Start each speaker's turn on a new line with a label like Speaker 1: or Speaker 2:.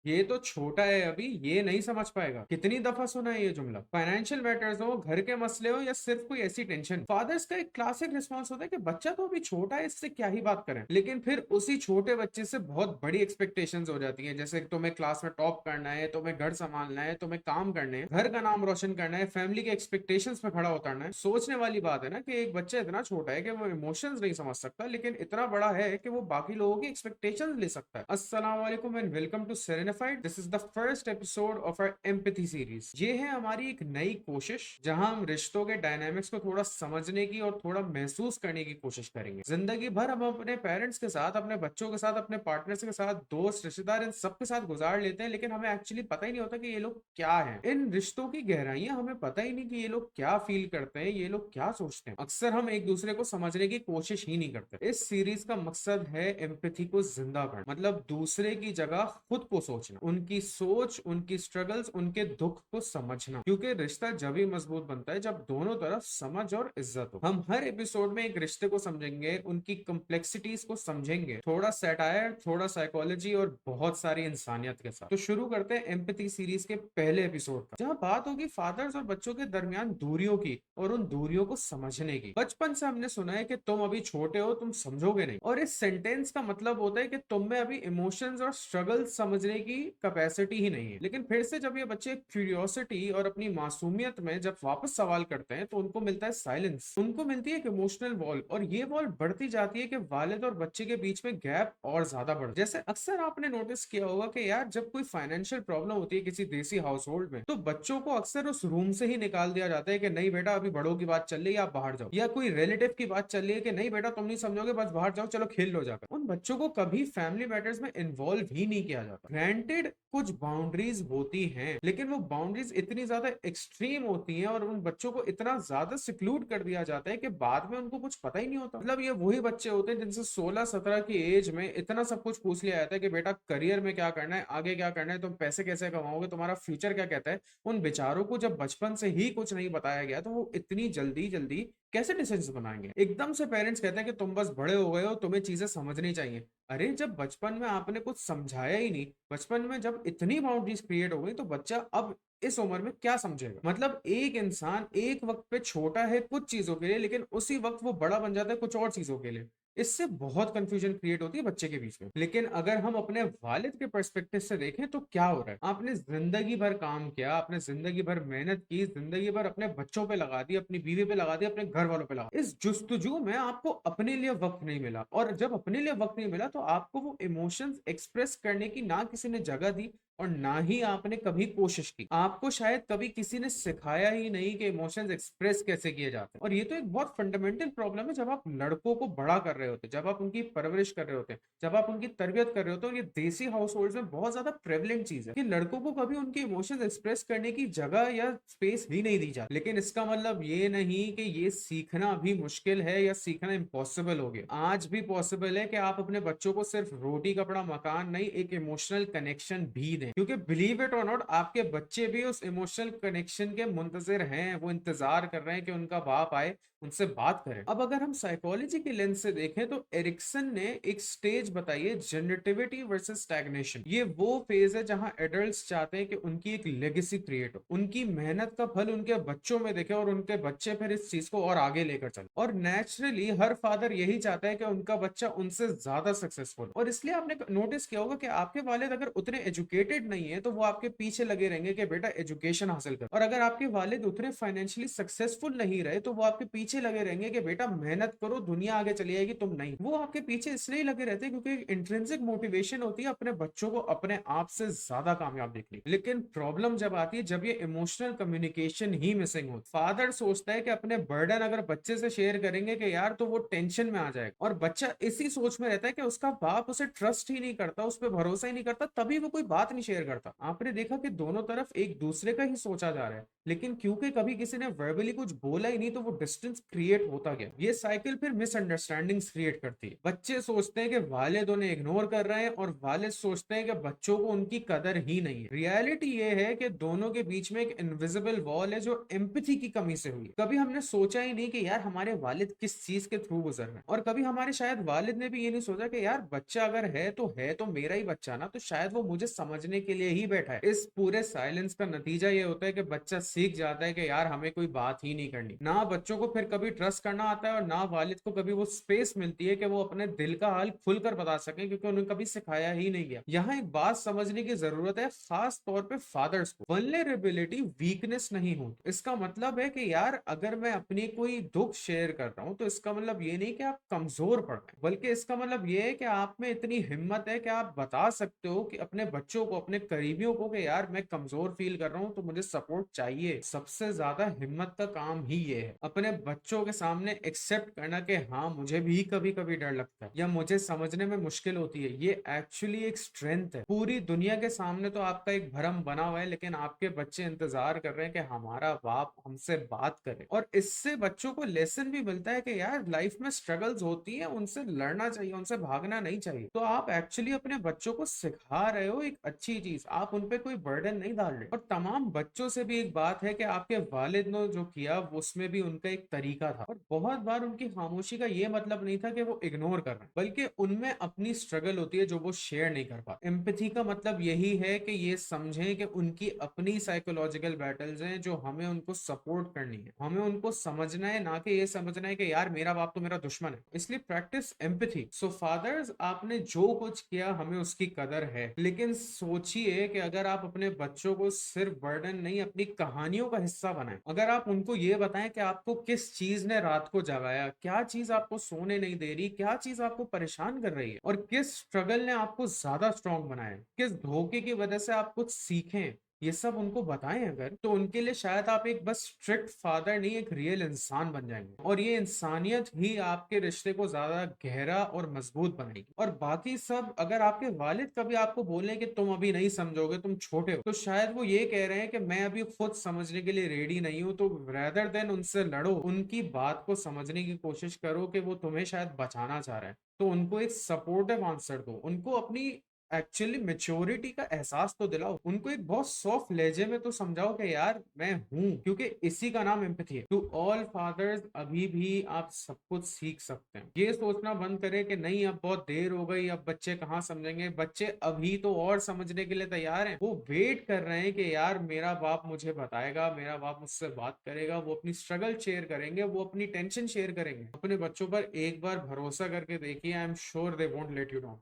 Speaker 1: ये तो छोटा है अभी, ये नहीं समझ पाएगा। कितनी दफा सुना है ये जुमला। फाइनेंशियल मैटर्स हो, घर के मसले हो, या सिर्फ कोई ऐसी टेंशन, फादर्स का एक क्लासिक रिस्पॉन्स होता है कि बच्चा तो अभी छोटा है, इससे क्या ही बात करें। लेकिन फिर उसी छोटे बच्चे से बहुत बड़ी एक्सपेक्टेशंस हो जाती हैं, जैसे तुम्हें क्लास में टॉप करना है, तुम्हें घर संभालना है, तुम्हें काम करने हैं, घर का नाम रोशन करना है, फैमिली के एक्सपेक्टेशंस पे खड़ा उतरना है। सोचने वाली बात है ना कि एक बच्चा इतना छोटा है कि वो इमोशंस नहीं समझ सकता, लेकिन इतना बड़ा है कि वो बाकी लोगों की एक्सपेक्टेशंस ले सकता है। अस्सलाम वालेकुम and welcome to Serenified. This is the first episode of our empathy series. ये है हमारी एक नई कोशिश जहां हम रिश्तों के डायनामिक्स को थोड़ा समझने की और थोड़ा महसूस करने की कोशिश करेंगे। जिंदगी भर हम अपने पेरेंट्स के साथ, अपने बच्चों के साथ, अपने पार्टनर्स के साथ, दोस्त, रिश्तेदार, इन सब के साथ गुजार लेते हैं, लेकिन हमें एक्चुअली पता ही नहीं होता कि ये लोग क्या हैं। इन रिश्तों की गहराइयां हमें पता ही नहीं कि ये लोग क्या फील करते हैं, ये लोग क्या सोचते हैं। अक्सर हम एक दूसरे को समझने की कोशिश ही नहीं करते। इस सीरीज का मकसद है एम्पैथी को जिंदा करना, मतलब दूसरे की जगह खुद को सोचना, उनकी सोच, उनकी स्ट्रगल्स, उनके दुख को समझना। क्योंकि रिश्ता जब ही मजबूत बनता है जब दोनों तरफ समझ और इज्जत हो। हम हर एपिसोड में एक रिश्ते को समझेंगे, उनकी कम्प्लेक्सिटीज को समझेंगे, थोड़ा सैटायर, थोड़ा साइकोलॉजी और बहुत सारी इंसानियत के साथ। तो शुरू करते हैं एम्पैथी सीरीज के पहले एपिसोड का, जहां बात होगी फादर्स और बच्चों के दरमियान दूरियों की और उन दूरियों को समझने की। बचपन से हमने सुना है कि तुम अभी छोटे हो, तुम समझोगे नहीं, और इस सेंटेंस का मतलब होता है कि तुम में अभी इमोशंस और स्ट्रगल समझने की कैपेसिटी ही नहीं है। लेकिन फिर से जब ये बच्चे क्यूरियोसिटी और अपनी मासूमियत में जब वापस सवाल करते हैं तो उनको मिलता है साइलेंस, उनको मिलती है एक इमोशनल वॉल, और ये वॉल बढ़ती जाती है कि वालिद और बच्चे के बीच में गैप और ज्यादा बढ़। जैसे अक्सर आपने नोटिस किया होगा कि यार जब कोई फाइनेंशियल प्रॉब्लम होती है किसी देसी हाउस होल्ड में, तो बच्चों को अक्सर उस रूम से ही निकाल दिया जाता है कि नहीं बेटा अभी बड़ों की बात चल रही है, आप बाहर जाओ। या कोई रिलेटिव की बात चल रही है कि नहीं बेटा तुम नहीं समझोगे, बस बाहर जाओ, चलो खेल लो जाकर। उन बच्चों को कभी फैमिली मैटर्स में इन्वॉल्व ही नहीं किया जाता। ग्रांटेड कुछ बाउंड्रीज होती हैं, लेकिन वो बाउंड्रीज इतनी ज्यादा एक्सट्रीम होती हैं और उन बच्चों को इतना ज्यादा सिक्लूड कर दिया जाता है कि बाद में उनको कुछ पता ही नहीं होता। मतलब ये वही बच्चे होते हैं जिनसे 16-17 की एज में इतना सब कुछ पूछ लिया जाता है कि बेटा करियर में क्या करना है, आगे क्या करना है, तुम पैसे कैसे कमाओगे, तुम्हारा फ्यूचर क्या कहता है। उन बेचारों को जब बचपन से ही कुछ नहीं बताया गया तो वो इतनी जल्दी जल्दी कैसे डिसीजन बनाएंगे। एकदम से पेरेंट्स कहते हैं कि तुम बस बड़े हो गए हो, तुम्हें चीजें समझनी चाहिए। अरे जब बचपन में आपने कुछ समझाया ही नहीं, बचपन में जब इतनी बाउंड्रीज क्रिएट हो गई, तो बच्चा अब इस उम्र में क्या समझेगा। मतलब एक इंसान एक वक्त पे छोटा है कुछ चीजों के लिए, लेकिन उसी वक्त वो बड़ा बन जाता है कुछ और चीजों के लिए। इससे बहुत कंफ्यूजन क्रिएट होती है बच्चे के बीच में। लेकिन अगर हम अपने वालिद के पर्सपेक्टिव से देखें तो क्या हो रहा है। आपने जिंदगी भर काम किया, आपने जिंदगी भर मेहनत की, जिंदगी भर अपने बच्चों पे लगा दी, अपनी बीवी पे लगा दी, अपने घर वालों पे लगा दी। इस जुस्तजू में आपको अपने लिए वक्त नहीं मिला, और जब अपने लिए वक्त नहीं मिला तो आपको वो इमोशंस एक्सप्रेस करने की ना किसी ने जगह दी और ना ही आपने कभी कोशिश की। आपको शायद कभी किसी ने सिखाया ही नहीं कि इमोशंस एक्सप्रेस कैसे किए जाते हैं। और ये तो एक बहुत फंडामेंटल प्रॉब्लम है जब आप लड़कों को बड़ा कर रहे होते हैं, जब आप उनकी परवरिश कर रहे होते हैं, जब आप उनकी तरबियत कर रहे होते हैं। और ये देसी हाउस होल्ड में बहुत ज्यादा प्रेवलेंट चीज है कि लड़कों को कभी उनके इमोशंस एक्सप्रेस करने की जगह या स्पेस ही नहीं दी जाती। लेकिन इसका मतलब ये नहीं कि ये सीखना भी मुश्किल है या सीखना इम्पॉसिबल हो गया। आज भी पॉसिबल है कि आप अपने बच्चों को सिर्फ रोटी कपड़ा मकान नहीं, एक इमोशनल कनेक्शन भी दें। क्योंकि बिलीव इट और नॉट, आपके बच्चे भी उस इमोशनल कनेक्शन के मुंतजिर हैं, वो इंतजार कर रहे हैं कि उनका बाप आए, उनसे बात करें। अब अगर हम साइकोलॉजी की लेंस से देखें तो एरिक्सन ने एक स्टेज बताई है, जनरेटिविटी वर्सेस स्टैग्नेशन। ये वो फेज है जहां एडल्ट्स चाहते हैं कि उनकी एक लेगेसी क्रिएट हो, उनकी मेहनत का फल उनके बच्चों में देखे और उनके बच्चे फिर इस चीज को और आगे लेकर चले। और नेचुरली हर फादर यही चाहता है कि उनका बच्चा उनसे ज्यादा सक्सेसफुल। और इसलिए आपने नोटिस किया होगा कि आपके वालिद अगर उतने एजुकेटेड नहीं है तो वो आपके पीछे लगे रहेंगे कि बेटा एजुकेशन हासिल कर। और अगर आपके वालिद उतने फाइनेंशियली सक्सेसफुल नहीं रहे तो वो आपके पीछे लगे रहेंगे कि बेटा मेहनत करो, दुनिया आगे चली जाएगी, तुम नहीं। वो आपके पीछे इसलिए लगे रहते हैं क्योंकि इंट्रिंसिक मोटिवेशन होती है अपने बच्चों को अपने आप से ज्यादा कामयाब देखने। लेकिन प्रॉब्लम जब आती है जब ये इमोशनल कम्युनिकेशन ही मिसिंग हो। फादर सोचता है कि अपने बर्डन अगर बच्चे से शेयर करेंगे कि यार तो वो टेंशन में आ जाएगा, और बच्चा इसी सोच में रहता है कि उसका बाप उसे ट्रस्ट ही नहीं करता, उस पर भरोसा ही नहीं करता, तभी वो कोई बात नहीं शेयर करता। आपने देखा कि दोनों तरफ एक दूसरे का ही सोचा जा रहा है, लेकिन क्योंकि कभी किसी ने वर्बली कुछ बोला ही नहीं तो वो डिस्टेंस क्रिएट होता गया। ये साइकिल फिर मिसअंडरस्टैंडिंग्स क्रिएट करती है। बच्चे सोचते हैं कि वालिद उन्हें इग्नोर कर रहे हैं और वालिद सोचते हैं कि बच्चों को उनकी कदर ही नहीं है। रियलिटी ये है कि दोनों के बीच में एक इनविजिबल वॉल है जो एम्पैथी की कमी से हुई। कभी हमने सोचा ही नहीं कि यार हमारे वालिद किस चीज के थ्रू गुजर रहे हैं, और कभी हमारे शायद वालिद ने भी ये नहीं सोचा कि यार बच्चा अगर है तो मेरा ही बच्चा ना, तो शायद वो मुझे समझने के लिए ही बैठा है। इस पूरे साइलेंस का नतीजा ये होता है कि बच्चा सीख जाता है कि यार हमें कोई बात ही नहीं करनी। ना बच्चों को फिर कभी ट्रस्ट करना आता है और ना वालिद को कभी वो स्पेस मिलती है कि वो अपने दिल का हाल खुलकर बता सके, क्योंकि उन्हें कभी सिखाया ही नहीं गया। यहाँ एक बात समझने की जरूरत है, खास तौर पे फादर्स को। वल्नरेबिलिटी वीकनेस नहीं हो। इसका मतलब है कि यार अगर मैं अपनी कोई दुख शेयर कर रहा हूं तो इसका मतलब ये नहीं कि आप कमजोर पड़ रहे हैं, बल्कि इसका मतलब ये है कि आप में इतनी हिम्मत है कि आप बता सकते हो कि अपने बच्चों को, अपने करीबियों को, कि यार मैं कमजोर फील कर रहा हूं तो मुझे सपोर्ट चाहिए। सबसे ज्यादा हिम्मत का काम ही ये है, अपने बच्चों के सामने एक्सेप्ट करना कि हाँ मुझे भी कभी कभी डर लगता है या मुझे समझने में मुश्किल होती है। ये एक्चुअली एक स्ट्रेंथ है। पूरी दुनिया के सामने तो आपका एक भरम बना हुआ है, लेकिन आपके बच्चे इंतजार कर रहे हैं कि हमारा बाप हमसे बात करे। और इससे बच्चों को लेसन भी मिलता है कि यार लाइफ में स्ट्रगल्स होती है, उनसे लड़ना चाहिए, उनसे भागना नहीं चाहिए। तो आप एक्चुअली अपने बच्चों को सिखा रहे हो एक अच्छी चीज, आप उनपे कोई बर्डन नहीं डाल रहे। और तमाम बच्चों से भी एक बात है कि आपके वालिद ने जो किया उसमें भी उनका एक तरीका था, और बहुत बार उनकी खामोशी का ये मतलब नहीं था कि वो इग्नोर कर रहे हैं, बल्कि उनमें अपनी स्ट्रगल होती है जो वो शेयर नहीं कर पाते। एम्पैथी का मतलब यही है कि ये समझें कि उनकी अपनी साइकोलॉजिकल बैटल्स हैं जो हमें उनको सपोर्ट करनी है, हमें उनको समझना है, ना कि ये समझना है कि यार मेरा बाप तो मेरा दुश्मन है। इसलिए प्रैक्टिस एम्पैथी। सो फादर्स, आपने जो कुछ किया हमें उसकी कदर है, लेकिन सोचिए कि अगर आप अपने बच्चों को सिर्फ बर्डन नहीं अपनी कहानियों का हिस्सा बनाएं, अगर आप उनको ये बताएं कि आपको किस चीज ने रात को जगाया, क्या चीज आपको सोने नहीं दे रही, क्या चीज आपको परेशान कर रही है, और किस स्ट्रगल ने आपको ज्यादा स्ट्रांग बनाया, किस धोखे की वजह से आप कुछ सीखें, ये सब उनको बताएं अगर, तो उनके लिए शायद आप एक बस स्ट्रिक्ट फादर नहीं, एक रियल इंसान बन जाएंगे। और ये इंसानियत ही आपके रिश्ते को ज्यादा गहरा और मजबूत बनाएगी। और बाकी सब, अगर आपके वालिद कभी आपको बोले कि तुम अभी नहीं समझोगे, तुम छोटे हो, तो शायद वो ये कह रहे हैं कि मैं अभी खुद समझने के लिए रेडी नहीं हूं। तो रेदर देन उनसे लड़ो, उनकी बात को समझने की कोशिश करो कि वो तुम्हें शायद बचाना चाह रहे हैं, तो उनको एक सपोर्टिव आंसर दो, उनको अपनी एक्चुअली मेच्योरिटी का एहसास तो दिलाओ, उनको एक बहुत सॉफ्ट लहजे में तो समझाओ कि यार मैं हूं, क्योंकि इसी का नाम एम्पैथी है। टू ऑल फादर्स, अभी भी आप सब कुछ सीख सकते हैं। ये सोचना बंद करें कि नहीं अब बहुत देर हो गई, अब बच्चे कहाँ समझेंगे। बच्चे अभी तो और समझने के लिए तैयार हैं, वो वेट कर रहे हैं कि यार मेरा बाप मुझे बताएगा, मेरा बाप मुझसे बात करेगा, वो अपनी स्ट्रगल शेयर करेंगे, वो अपनी टेंशन शेयर करेंगे। अपने बच्चों पर एक बार भरोसा करके देखिए, I am sure they won't let you down.